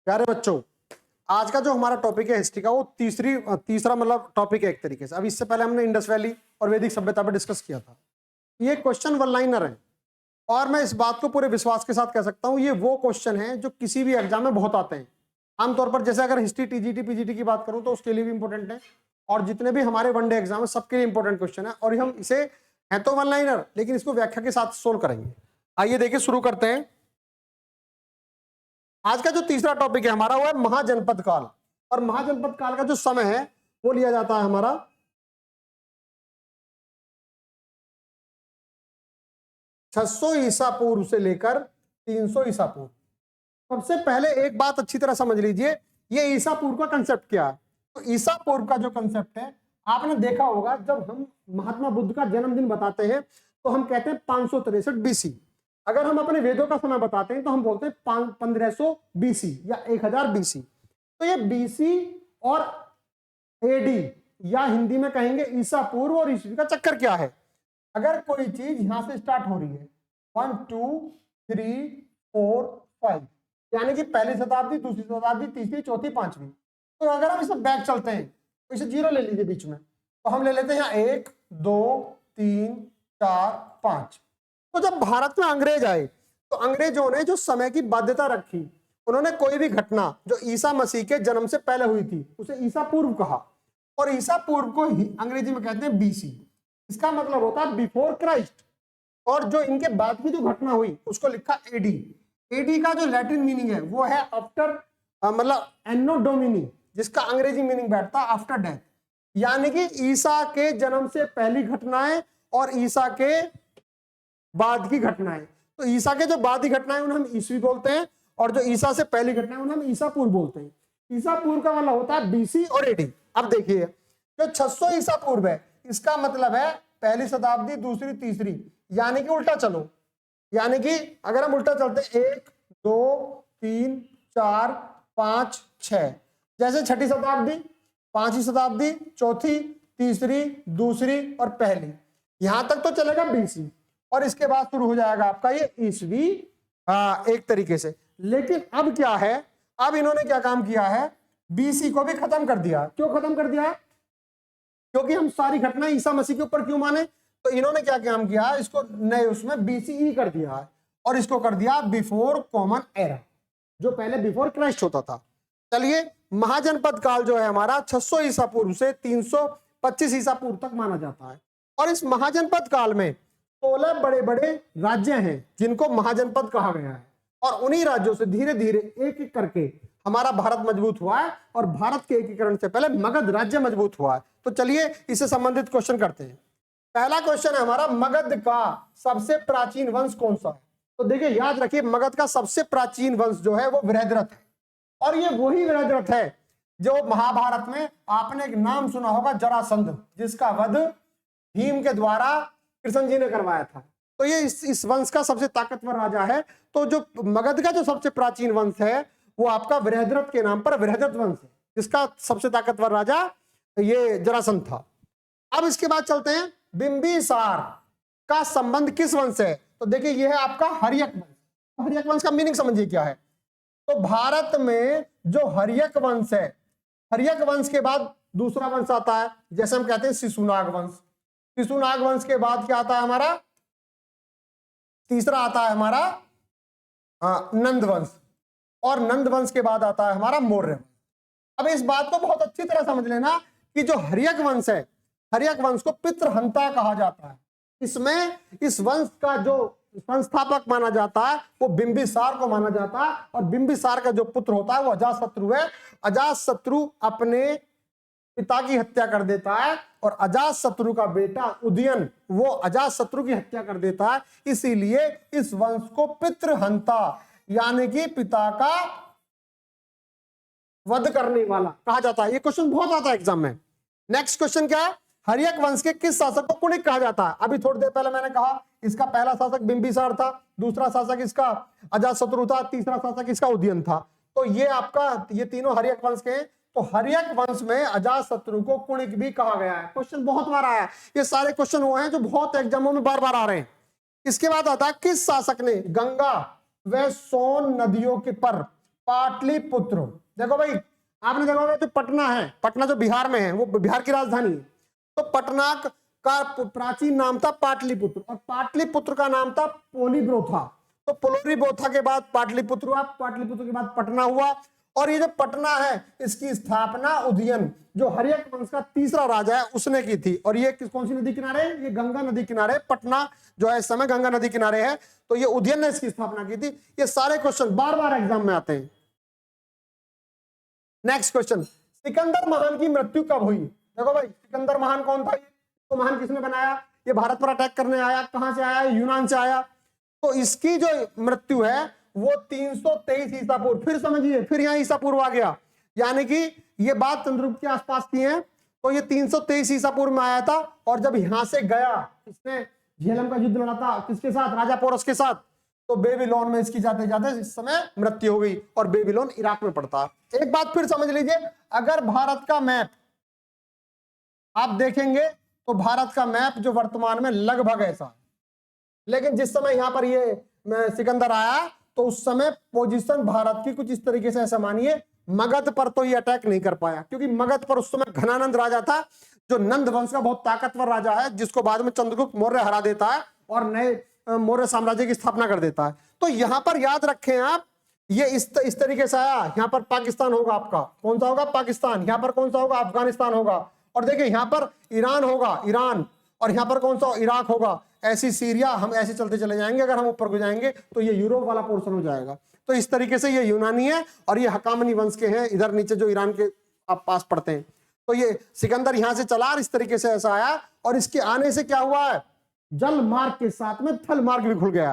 प्यारे बच्चों, आज का जो हमारा टॉपिक है हिस्ट्री का, वो तीसरा मतलब टॉपिक है एक तरीके से। अब इससे पहले हमने इंडस वैली और वैदिक सभ्यता पर डिस्कस किया था। ये क्वेश्चन वन लाइनर है और मैं इस बात को पूरे विश्वास के साथ कह सकता हूं, ये वो क्वेश्चन है जो किसी भी एग्जाम में बहुत आते हैं। आमतौर पर जैसे अगर हिस्ट्री टीजीटी पीजीटी की बात करूं तो उसके लिए भी इंपॉर्टेंट है, और जितने भी हमारे वनडे एग्जाम है सबके लिए इंपॉर्टेंट क्वेश्चन है। और हम इसे है तो वन लाइनर, लेकिन इसको व्याख्या के साथ सोल्व करेंगे। आइए देखिए, शुरू करते हैं। आज का जो तीसरा टॉपिक है हमारा, वो है महाजनपद काल। और महाजनपद काल का जो समय है वो लिया जाता है हमारा 600 ईसा पूर्व से लेकर 300 ईसा पूर्व। सबसे पहले एक बात अच्छी तरह समझ लीजिए, ये ईसा पूर्व का कंसेप्ट क्या है। तो ईसा पूर्व का जो कंसेप्ट है, आपने देखा होगा जब हम महात्मा बुद्ध का जन्मदिन बताते हैं तो हम कहते हैं 563 बीसी। अगर हम अपने वेदों का समय बताते हैं तो हम बोलते हैं 1500 बीसी या 1000 बीसी। तो ये बीसी और एडी या हिंदी में कहेंगे ईसा पूर्व और ईस्वी का चक्कर क्या है। अगर कोई चीज यहां से स्टार्ट हो रही है 1 2 3 4 5, यानी कि पहली शताब्दी, दूसरी शताब्दी, तीसरी, चौथी, पांचवी। तो अगर हम इसे बैक चलते हैं तो इसे जीरो ले लीजिए बीच में, तो हम ले लेते हैं यहाँ 1 2 3 4 5। तो जब भारत में अंग्रेज आए तो अंग्रेजों ने जो समय की बाध्यता रखी, उन्होंने कोई भी घटना जो ईसा मसीह के जन्म से पहले हुई थी उसे ईसा पूर्व कहा, और ईसा पूर्व को ही अंग्रेजी में कहते हैं बीसी। इसका मतलब होता है बिफोर क्राइस्ट। और जो इनके बाद की जो घटना हुई उसको लिखा एडी। एडी का जो लैटिन मीनिंग है वो है आफ्टर, मतलब एनो डोमिनी, जिसका अंग्रेजी मीनिंग बैठता है आफ्टर डेथ, यानी कि ईसा के जन्म से पहली घटनाएं और ईसा के बाद की घटनाएं। तो ईसा के जो बाद की घटनाएं उन्हें हम ईस्वी बोलते हैं, और जो ईसा से पहली घटनाएं उन्हें हम ईसा पूर्व बोलते हैं। ईसा पूर्व का मतलब होता है बीसी और एडी। अब देखिए, जो 600 ईसा पूर्व है इसका मतलब है पहली शताब्दी, दूसरी, तीसरी, यानी कि उल्टा चलो। यानी कि अगर हम उल्टा चलते 1 2 3 4 5 6, जैसे छठी शताब्दी, पांचवी शताब्दी, चौथी, तीसरी, दूसरी और पहली, यहां तक तो चलेगा बीसी, और इसके बाद शुरू हो जाएगा आपका ये ईस्वी, एक तरीके से। लेकिन अब क्या है, अब इन्होंने क्या काम किया है, बीसी को भी खत्म कर दिया। क्यों खत्म कर दिया? क्योंकि हम सारी घटनाएं ईसा मसीह के ऊपर क्यों माने, तो इन्होंने क्या काम किया, इसको नए उसमें बीसीई कर दिया है, और इसको कर दिया बिफोर कॉमन एरा, जो पहले बिफोर क्राइस्ट होता था। चलिए, महाजनपद काल जो है हमारा 600 ईसा पूर्व से 325 ईसा पूर्व तक माना जाता है। और इस महाजनपद काल में 16 बड़े बड़े राज्य हैं जिनको महाजनपद कहा गया है, और उन्हीं राज्यों से धीरे धीरे एक एक करके हमारा भारत मजबूत हुआ है, और भारत के एकीकरण से पहले मगध राज्य मजबूत हुआ है। तो चलिए इससे संबंधित क्वेश्चन करते हैं। पहला क्वेश्चन है हमारा, मगध का सबसे प्राचीन वंश कौन सा है? तो देखिए, याद रखिए, मगध का सबसे प्राचीन वंश जो है वो वृहद्रथ है, और ये वही वृहद्रथ है जो महाभारत में आपने एक नाम सुना होगा, जरासंध, जिसका वध भीम के द्वारा कृष्ण जी ने करवाया था। तो ये इस वंश का सबसे ताकतवर राजा है। तो जो मगध का जो सबसे प्राचीन वंश है वो आपका वृहद्रथ के नाम पर वृहद्रथ वंश है, जिसका सबसे ताकतवर राजा ये जरासंध था। अब इसके बाद चलते हैं, बिंबिसार का संबंध किस वंश से है? तो देखिए, ये है आपका हर्यक वंश। हर्यक वंश का मीनिंग समझिए क्या है। तो भारत में जो हर्यक वंश है, हर्यक वंश के बाद दूसरा वंश आता है, जैसे हम कहते हैं शिशुनाग वंश। शिशुनाग वंश के बाद क्या आता है हमारा? तीसरा आता है हमारा नंद वंश, और नंद वंश के बाद आता है हमारा मौर्य वंश। अब इस बात को बहुत अच्छी तरह समझ लेना कि जो हर्यक वंश है, हर्यक वंश को पितृहंता कहा जाता है। इसमें इस वंश का जो संस्थापक माना जाता है वो बिंबिसार को माना जाता है, और बिंबिसार का जो पुत्र होता है वो अजातशत्रु है। अजातशत्रु अपने पिता की हत्या कर देता है, और अजातशत्रु का बेटा उदयन वो अजातशत्रु की हत्या कर देता है। इसीलिए इस वंश को पितृहंता, यानी कि पिता का वध करने वाला कहा जाता है। ये क्वेश्चन बहुत आता है एग्जाम में। नेक्स्ट क्वेश्चन क्या है, हर्यक वंश के किस शासक को कुणिक कहा जाता है? अभी थोड़ी देर पहले मैंने कहा इसका पहला शासक बिंबिसार था, दूसरा शासक इसका अजातशत्रु था, तीसरा शासक इसका उदयन था। तो ये आपका, ये तीनों हर्यक वंश के हैं। तो हर्यक वंश में अजातशत्रु को कुणिक भी कहा गया है। क्वेश्चन बहुत बार आया है, ये सारे क्वेश्चन वो हैं जो बहुत एग्जामों में बार बार आ रहे हैं। इसके बाद आता है, किस शासक ने गंगा व सोन नदियों के पर पाटलिपुत्र। देखो भाई, आपने देखा होगा जो पटना है, पटना जो बिहार में है, वो बिहार की राजधानी है। तो पटना का प्राचीन नाम था पाटलिपुत्र, और पाटलिपुत्र का नाम था पोलीब्रोथा। तो पोलीब्रोथा के बाद पाटलिपुत्र हुआ, पाटलिपुत्र के बाद पटना हुआ। और ये जो पटना है, इसकी स्थापना उदयन, जो हर्यक वंश का तीसरा राजा है, उसने की थी। और ये कौन सी नदी किनारे? ये गंगा नदी किनारे। पटना जो है इस समय गंगा नदी किनारे है, तो ये उदयन ने इसकी स्थापना की थी। ये सारे क्वेश्चन बार बार एग्जाम में आते हैं। नेक्स्ट क्वेश्चन, सिकंदर महान की मृत्यु कब हुई? देखो भाई, सिकंदर महान कौन था? तो महान किसने बनाया? ये भारत पर अटैक करने आया। कहां से आया? यूनान से आया। तो इसकी जो मृत्यु है वो 323 ईसा पूर्व। फिर समझिए, फिर यहाँ ईसा पूर्व आ गया, यानी कि ये बात चंद्रगुप्त के आसपास की है। तो ये 323 ईसा पूर्व में आया था। और जब यहां से गया, इसने झेलम का युद्ध लड़ा था किसके साथ? राजा पोरस के साथ। तो बेबीलोन में इसकी जाते जाते इस समय मृत्यु हो गई, और बेबीलोन इराक में पड़ता है। एक बात फिर समझ लीजिए, अगर भारत का मैप आप देखेंगे तो भारत का मैप जो वर्तमान में लगभग ऐसा है, लेकिन जिस समय यहां पर ये सिकंदर आया तो उस समय पोजीशन भारत की कुछ इस तरीके से, ऐसा मानिए मगध पर तो ये अटैक नहीं कर पाया, क्योंकि मगध पर उस समय घनानंद राजा था, जो नंद वंश का बहुत ताकतवर राजा है, जिसको बाद में चंद्रगुप्त मौर्य हरा देता है और नए मौर्य साम्राज्य की स्थापना कर देता है। तो यहां पर याद रखें आप, ये इस तरीके से आया। यहां पर पाकिस्तान होगा आपका, कौन सा होगा? पाकिस्तान। यहां पर कौन सा होगा? अफगानिस्तान होगा। और देखिए यहां पर ईरान होगा, ईरान। और यहां पर कौन सा? इराक होगा। ऐसी सीरिया, हम ऐसे चलते चले जाएंगे। अगर हम ऊपर को जाएंगे तो ये यूरोप वाला पोर्शन हो जाएगा। तो इस तरीके से ये यूनानी है और ये हकामनी वंश के हैं, इधर नीचे जो ईरान के आप पास पड़ते हैं। तो ये सिकंदर यहां से चला और इस तरीके से ऐसा आया, और इसके आने से क्या हुआ है? जल मार्ग के साथ में थल मार्ग भी खुल गया।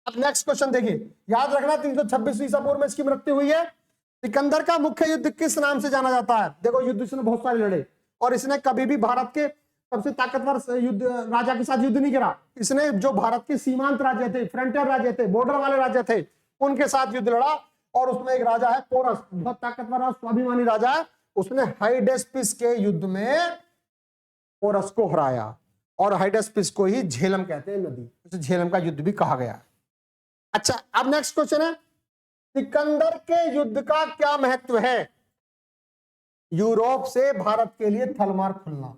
अब नेक्स्ट क्वेश्चन देखिए, याद रखना 326 ईसा पूर्व में इसकी मृत्यु हुई है। सिकंदर का मुख्य युद्ध किस नाम से जाना जाता है? देखो, युद्ध इसने बहुत सारे लड़े, और इसने कभी भी भारत के सबसे ताकतवर युद्ध राजा के साथ युद्ध नहीं करा। इसने जो भारत के सीमांत राज्य थे, फ्रंटियर राज्य थे, बॉर्डर वाले राज्य थे, उनके साथ युद्ध लड़ा। और उसमें एक राजा है पोरस, बहुत ताकतवर और स्वाभिमानी राजा है। उसने हाइडेस्पिस के युद्ध में पोरस को हराया, और हाइडेस्पिस को ही झेलम कहते हैं नदी, उसे झेलम का युद्ध भी कहा गया। अच्छा, अब नेक्स्ट क्वेश्चन है, सिकंदर के युद्ध का क्या महत्व है? यूरोप से भारत के लिए थलमार्ग खुलना,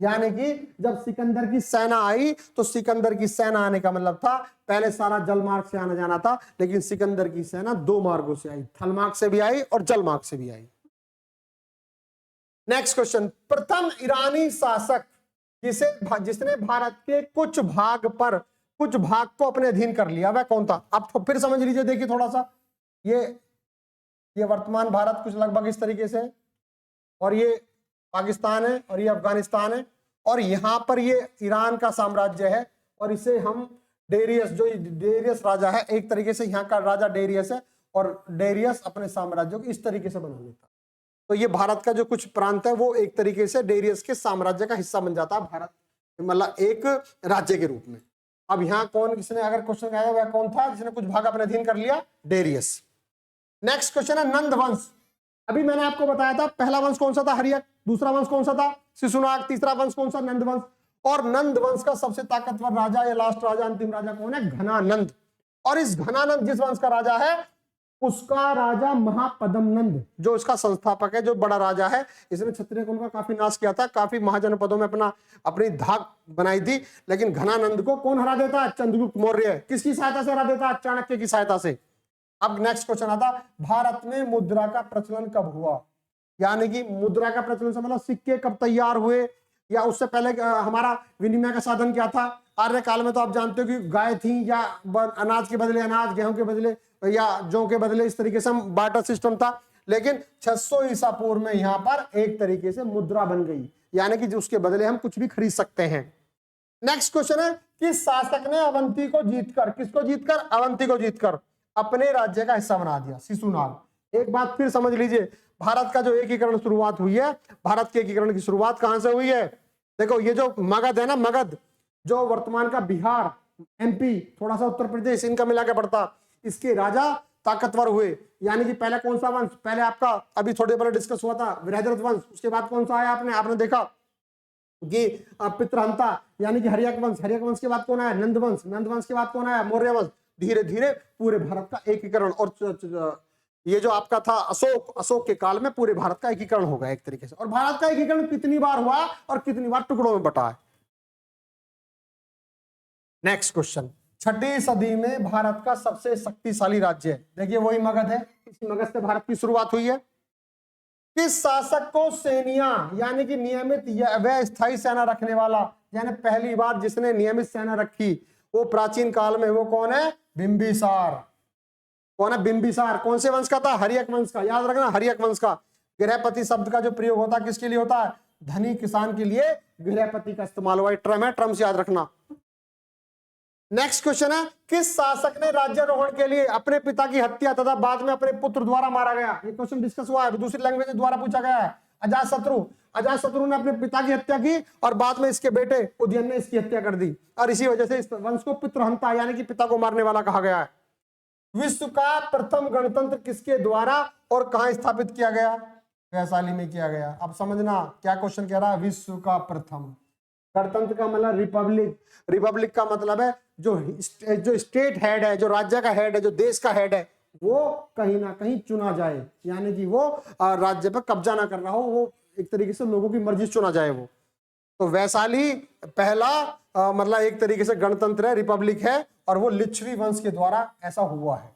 यानी कि जब सिकंदर की सेना आई तो सिकंदर की सेना आने का मतलब था पहले सारा जल मार्ग से आना जाना था, लेकिन सिकंदर की सेना दो मार्गों से आई, थल मार्ग से भी आई और जल मार्ग से भी आई। नेक्स्ट क्वेश्चन, प्रथम ईरानी शासक जिसने भारत के कुछ भाग को अपने अधीन कर लिया, वह कौन था? अब तो फिर समझ लीजिए, देखिए थोड़ा सा, ये वर्तमान भारत कुछ लगभग इस तरीके से है, और ये पाकिस्तान है, और ये अफगानिस्तान है, और यहां पर ये ईरान का साम्राज्य है, और इसे हम डेरियस राजा है, एक तरीके से यहाँ का राजा डेरियस है, और डेरियस अपने साम्राज्य को इस तरीके से बना लेता। तो ये भारत का जो कुछ प्रांत है वो एक तरीके से डेरियस के साम्राज्य का हिस्सा बन जाता है, भारत मतलब एक राज्य के रूप में। अब यहाँ कौन, किसने अगर क्वेश्चन आया वह कौन था जिसने कुछ भाग अपने अधीन कर लिया? डेरियस। नेक्स्ट क्वेश्चन है नंद वंश। अभी मैंने आपको बताया था पहला वंश कौन सा था? हर्यक। दूसरा वंश कौन सा था? शिशुनाग। तीसरा वंश कौन सा? नंद वंश। और नंद वंश का सबसे ताकतवर राजा या लास्ट राजा, अंतिम राजा कौन है? घनानंद। और इस घनानंद जिस वंश का राजा है उसका राजा महापद्मनंद, जो इसका संस्थापक है, जो बड़ा राजा है, इसने क्षत्रिय कुल का काफी नाश किया था, काफी महाजनपदों में अपनी धाक बनाई थी। लेकिन घनानंद को कौन हरा देता है? चंद्रगुप्त मौर्य। किसकी सहायता से हरा देता है? चाणक्य की सहायता से। अब नेक्स्ट क्वेश्चन आता, भारत में मुद्रा का प्रचलन कब हुआ? यानी कि मुद्रा का प्रचलन से मतलब सिक्के कब तैयार हुए, या उससे पहले हमारा विनिमय का साधन क्या था? आर्य काल में तो आप जानते हो कि गाय थी, या अनाज के बदले अनाज, गेहूं के बदले या जौ के बदले, इस तरीके से हम बार्टर सिस्टम था। लेकिन 600 ईसा पूर्व में यहां पर एक तरीके से मुद्रा बन गई, यानी कि उसके बदले हम कुछ भी खरीद सकते हैं। नेक्स्ट क्वेश्चन है, किस शासक ने अवंती को जीतकर, किसको जीतकर? अवंती को जीतकर अपने राज्य का हिस्सा बना दिया? शिशुनाग। एक बात फिर समझ लीजिए, भारत का जो एकीकरण शुरुआत हुई है, भारत के एकीकरण की शुरुआत कहां से हुई है? देखो, ये जो मगध है ना, मगध जो वर्तमान का बिहार, एमपी, थोड़ा सा उत्तर प्रदेश, इनका मिला के पड़ता, इसके राजा ताकतवर हुए। यानी कि पहले कौन सा वंश? पहले आपका अभी थोड़े पहले डिस्कस हुआ था बृहद्रथ वंश। उसके बाद कौन सा आया? आपने देखा कि पितृहंता यानी कि हर्यक वंश। हर्यक वंश के बाद कौन आया? नंद वंश। नंद वंश के बाद कौन आया? मौर्य वंश। धीरे धीरे पूरे भारत का एकीकरण और ये जो आपका था अशोक के काल में पूरे भारत का एकीकरण होगा एक तरीके से। और भारत का एकीकरण कितनी बार हुआ और कितनी बार टुकड़ों में बटा है। नेक्स्ट क्वेश्चन, 6वीं सदी में भारत का सबसे शक्तिशाली राज्य है, देखिए वही मगध है, इसी मगध से भारत की शुरुआत हुई है। किस शासक को सेनिया यानी कि नियमित व स्थायी सेना रखने वाला, यानी पहली बार जिसने नियमित सेना रखी वो प्राचीन काल में, वो कौन है? बिंबिसार। कौन है? बिंबिसार। कौन से वंश का था? हर्यक वंश का। याद रखना, हर्यक वंश का। गृहपति शब्द का जो प्रयोग होता है किसके लिए होता है? धनी किसान के लिए गृहपति का इस्तेमाल हुआ। ट्रम है, ट्रम से याद रखना। नेक्स्ट क्वेश्चन है, किस शासक ने राज्यारोहण के लिए अपने पिता की हत्या तथा बाद में अपने पुत्र द्वारा मारा गया? ये क्वेश्चन डिस्कस हुआ है, दूसरी लैंग्वेज द्वारा पूछा गया है। अजातशत्रु। अजातशत्रु ने अपने पिता की हत्या की और बाद में इसके बेटे उदयन ने इसकी हत्या कर दी, और इसी वजह से इस वंश को पितृहंता यानी कि पिता को मारने वाला कहा गया है। विश्व का प्रथम गणतंत्र किसके द्वारा और कहां स्थापित किया गया? वैशाली में किया गया। अब समझना क्या क्वेश्चन कह रहा है। विश्व का प्रथम गणतंत्र का मतलब रिपब्लिक। रिपब्लिक का मतलब है जो स्टेट हेड है, जो राज्य का हेड है, जो देश का हेड है, वो कहीं ना कहीं चुना जाए, यानी कि वो राज्य पर कब्जा ना कर रहा हो, वो एक तरीके से लोगों की मर्जी चुना जाए वो। तो वैशाली पहला मतलब एक तरीके से गणतंत्र है, रिपब्लिक है, और वो लिच्छवी वंश के द्वारा ऐसा हुआ है।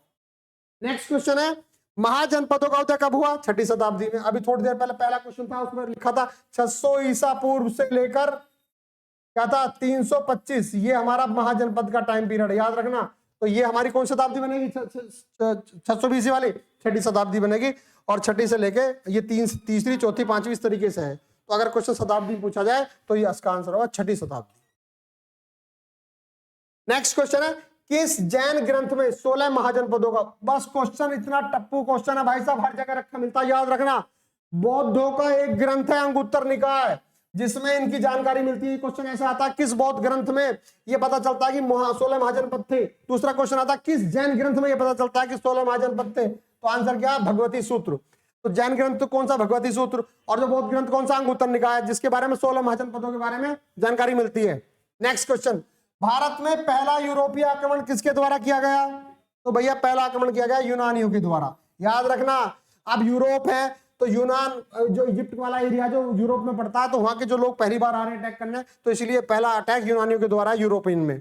नेक्स्ट क्वेश्चन है, महाजनपदों का उदय कब हुआ? 6वीं शताब्दी में। अभी थोड़ी देर पहले पहला क्वेश्चन था, उसमें लिखा था 600 ईसा पूर्व से लेकर क्या था? 325। ये हमारा महाजनपद का टाइम पीरियड, याद रखना। तो ये हमारी कौन सी शताब्दी बनेगी? 620 वाली 6वीं शताब्दी बनेगी। और 6वीं से लेके ये तीसरी, चौथी, 5वीं इस तरीके से है। तो अगर क्वेश्चन शताब्दी पूछा जाए तो ये इसका आंसर होगा 6वीं शताब्दी। नेक्स्ट क्वेश्चन है, किस जैन ग्रंथ में 16 महाजनपदों का? बस क्वेश्चन इतना टप्पू क्वेश्चन है भाई साहब, हर जगह रखा मिलता है, याद रखना। बौद्धों का एक ग्रंथ है अंगुत्तर निकाय, जिसमें इनकी जानकारी मिलती है। क्वेश्चन ऐसा आता है, किस बौद्ध ग्रंथ में ये पता चलता है कि 16 महाजनपद थे? दूसरा क्वेश्चन आता है, किस जैन ग्रंथ में ये पता चलता है कि 16 महाजनपद थे? तो आंसर क्या है? भगवती सूत्र। तो जैन ग्रंथ तो कौन सा? भगवती सूत्र। और जो बौद्ध ग्रंथ कौन सा? अंगुत्तर निकाय, जिसके बारे में 16 महाजनपदों के बारे में जानकारी मिलती है। नेक्स्ट क्वेश्चन, भारत में पहला यूरोपीय आक्रमण किसके द्वारा किया गया? तो भैया पहला आक्रमण किया गया यूनानियों के द्वारा, याद रखना। अब यूरोप है तो यूनान, जो इजिप्ट वाला एरिया जो यूरोप में पड़ता है, तो वहां के जो लोग पहली बार आ रहे हैं अटैक करने, तो इसलिए पहला अटैक यूनानियों के द्वारा यूरोपियन में।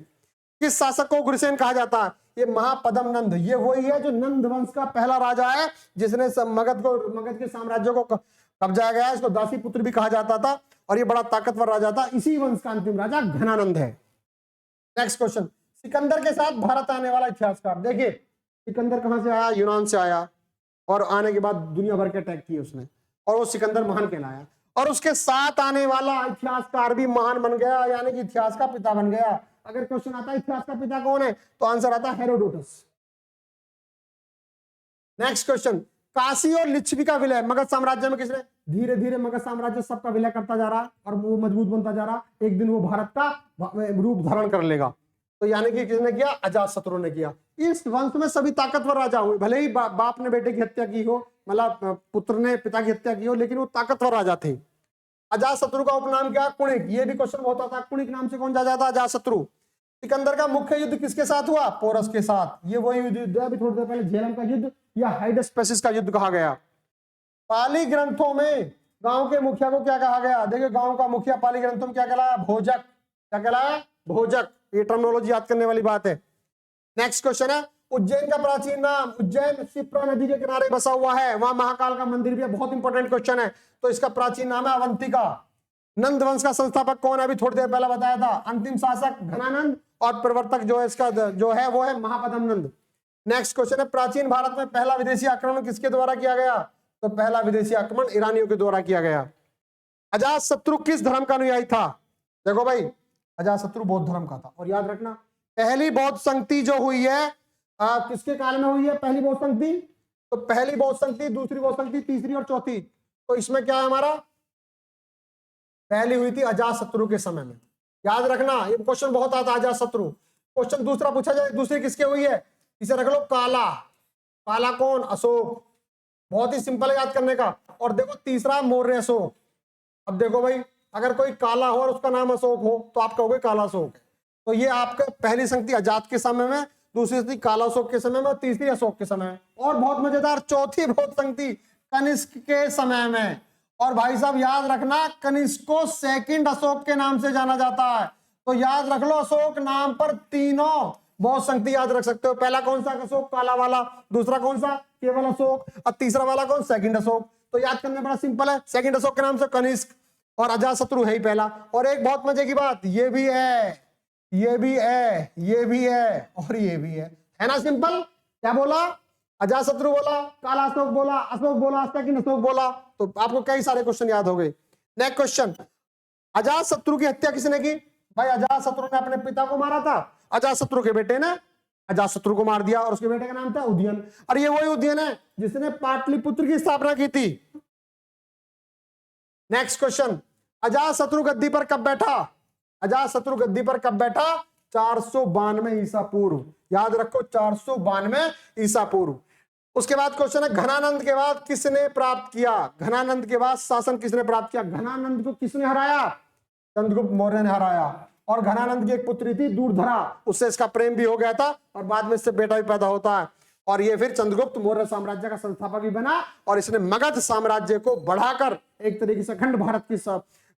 किस शासक को उग्रसेन कहा जाता है? ये महापद्म नंद। ये वही है जो नंद वंश का पहला राजा है, जिसने मगध के साम्राज्य को कब्जा गया। इसको दासी पुत्र भी कहा जाता था, और ये बड़ा ताकतवर राजा था। इसी वंश का अंतिम राजा घनानंद है। नेक्स्ट क्वेश्चन, सिकंदर के साथ भारत आने वाला इतिहासकार। देखिए सिकंदर कहां से आया? यूनान से आया, और आने के बाद दुनिया भर के अटैक किए उसने, और वो सिकंदर महान कहलाया। और उसके साथ आने वाला इतिहासकार भी महान बन गया, यानी कि इतिहास का पिता बन गया। अगर क्वेश्चन आता है इतिहास का पिता कौन है, तो आंसर आता है हेरोडोटस। नेक्स्ट क्वेश्चन, काशी और लिच्छवी का विलय मगध साम्राज्य में किसने? धीरे धीरे मगध साम्राज्य सबका विलय करता जा रहा, और वो मजबूत बनता जा रहा। एक दिन वो भारत का रूप धारण कर लेगा। तो यानी कि किसने किया? अजातशत्रु ने किया। इस वंश में सभी ताकतवर राजा हुए, भले ही बाप ने बेटे की हत्या की हो, मतलब पुत्र ने पिता की हत्या की हो, लेकिन वो ताकतवर राजा थे। अजातशत्रु का उपनाम क्या? कुणिक। ये भी क्वेश्चन बहुत आता है, कुणिक नाम से कौन जाता था? अजातशत्रु। सिकंदर का मुख्य युद्ध किसके साथ हुआ? पोरस के साथ। ये वही युद्ध अभी थोड़ी देर पहले झेलम का युद्ध या हाइडेस्पेसिस का युद्ध कहा गया। पाली ग्रंथों में गांव के मुखिया को क्या कहा गया? देखिए गांव का मुखिया पाली ग्रंथों में क्या कहलाया? भोजक। क्या कहलाया? भोजक। ये टर्मिनोलॉजी याद करने वाली बात है। नेक्स्ट क्वेश्चन है, उज्जैन का प्राचीन नाम? उज्जैन शिप्रा नदी के किनारे बसा हुआ है, वहां महाकाल का मंदिर भी है। बहुत इंपॉर्टेंट क्वेश्चन है। तो इसका प्राचीन नाम है अवंतिका। नंद वंश का संस्थापक कौन है? अभी थोड़ी देर पहले बताया था। अंतिम शासक घनानंद, और प्रवर्तक जो है इसका जो है वो है महापद्म नंद। नेक्स्ट क्वेश्चन है, प्राचीन भारत में पहला विदेशी आक्रमण किसके द्वारा किया गया? तो पहला विदेशी आक्रमण ईरानियों के द्वारा किया गया। अजातशत्रु किस धर्म का अनुयायी था? देखो भाई, अजातशत्रु बौद्ध धर्म का था। और याद रखना, पहली बौद्ध संगति जो हुई है किसके काल में हुई है? पहली बौद्ध संगति, तो पहली बौद्ध संगति, दूसरी बौद्ध संगति, तीसरी और चौथी। तो इसमें क्या है हमारा? पहली हुई थी अजातशत्रु के समय में। याद रखना, ये क्वेश्चन बहुत आता है अजातशत्रु। क्वेश्चन दूसरा पूछा जाए, दूसरी किसके हुई है? इसे रख लो काला। काला कौन? अशोक। बहुत ही सिंपल याद करने का। और देखो तीसरा मौर्य अशोक। अब देखो भाई, अगर कोई काला हो और उसका नाम अशोक हो तो आप कहोगे काला अशोक है। तो ये आपका पहली संगति अजात के समय में, दूसरी संगति काला अशोक के समय में, और तीसरी अशोक के समय में। और बहुत मजेदार चौथी बहुत संगति कनिष्क के समय में। और भाई साहब याद रखना, कनिष्क को सेकंड अशोक के नाम से जाना जाता है। तो याद रख लो, अशोक नाम पर तीनों बहुत संगति याद रख सकते हो। पहला कौन सा अशोक, काला वाला। दूसरा कौन सा, केवल अशोक। और तीसरा वाला कौन, सेकंड अशोक। तो याद करना बड़ा सिंपल है, सेकंड अशोक के नाम से कनिष्क, और अजातशत्रु है ही पहला। और एक बहुत मजे की बात, ये भी है, ये भी है, ये भी है, और ये भी है ना सिंपल। क्या बोला, अजातशत्रु बोला, काला अशोक बोला, अशोक बोला, सेकंड अशोक बोला। तो आपको कई सारे क्वेश्चन याद हो गए। नेक्स्ट क्वेश्चन, अजातशत्रु की हत्या किसने की? भाई अजातशत्रु ने अपने पिता को मारा था, अजातशत्रु के बेटे ने अजातशत्रु को मार दिया, और उसके बेटे का नाम था उदयन। और ये वही उदयन है जिसने पाटलिपुत्र की स्थापना की थी। नेक्स्ट क्वेश्चन, अजातशत्रु गद्दी पर कब बैठा? अजातशत्रु गद्दी पर कब बैठा? 492 ईसा पूर्व। याद रखो, 492 ईसा पूर्व। उसके बाद क्वेश्चन है, घनानंद के बाद किसने प्राप्त किया? घनानंद के बाद शासन किसने प्राप्त किया? घनानंद को किसने हराया? चंद्रगुप्त मौर्य ने हराया। और घनानंद की एक पुत्री थी दूरधरा, उससे इसका प्रेम भी हो गया था, और बाद में इससे बेटा भी पैदा होता है। और ये फिर चंद्रगुप्त मौर्य साम्राज्य का संस्थापक भी बना, और इसने मगध साम्राज्य को बढ़ाकर एक तरीके से अखंड भारत की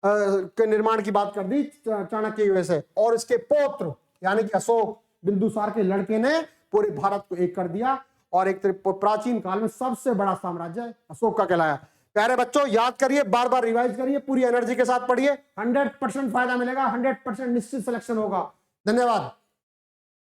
के निर्माण की बात कर दी चाणक्य की वजह से। और इसके पौत्र यानी कि अशोक, बिंदुसार के लड़के ने पूरे भारत को एक कर दिया, और एक प्राचीन काल में सबसे बड़ा साम्राज्य अशोक का कहलाया। प्यारे बच्चों, याद करिए, बार बार रिवाइज करिए, पूरी एनर्जी के साथ पढ़िए, 100% फायदा मिलेगा, 100% निश्चित सिलेक्शन होगा। धन्यवाद।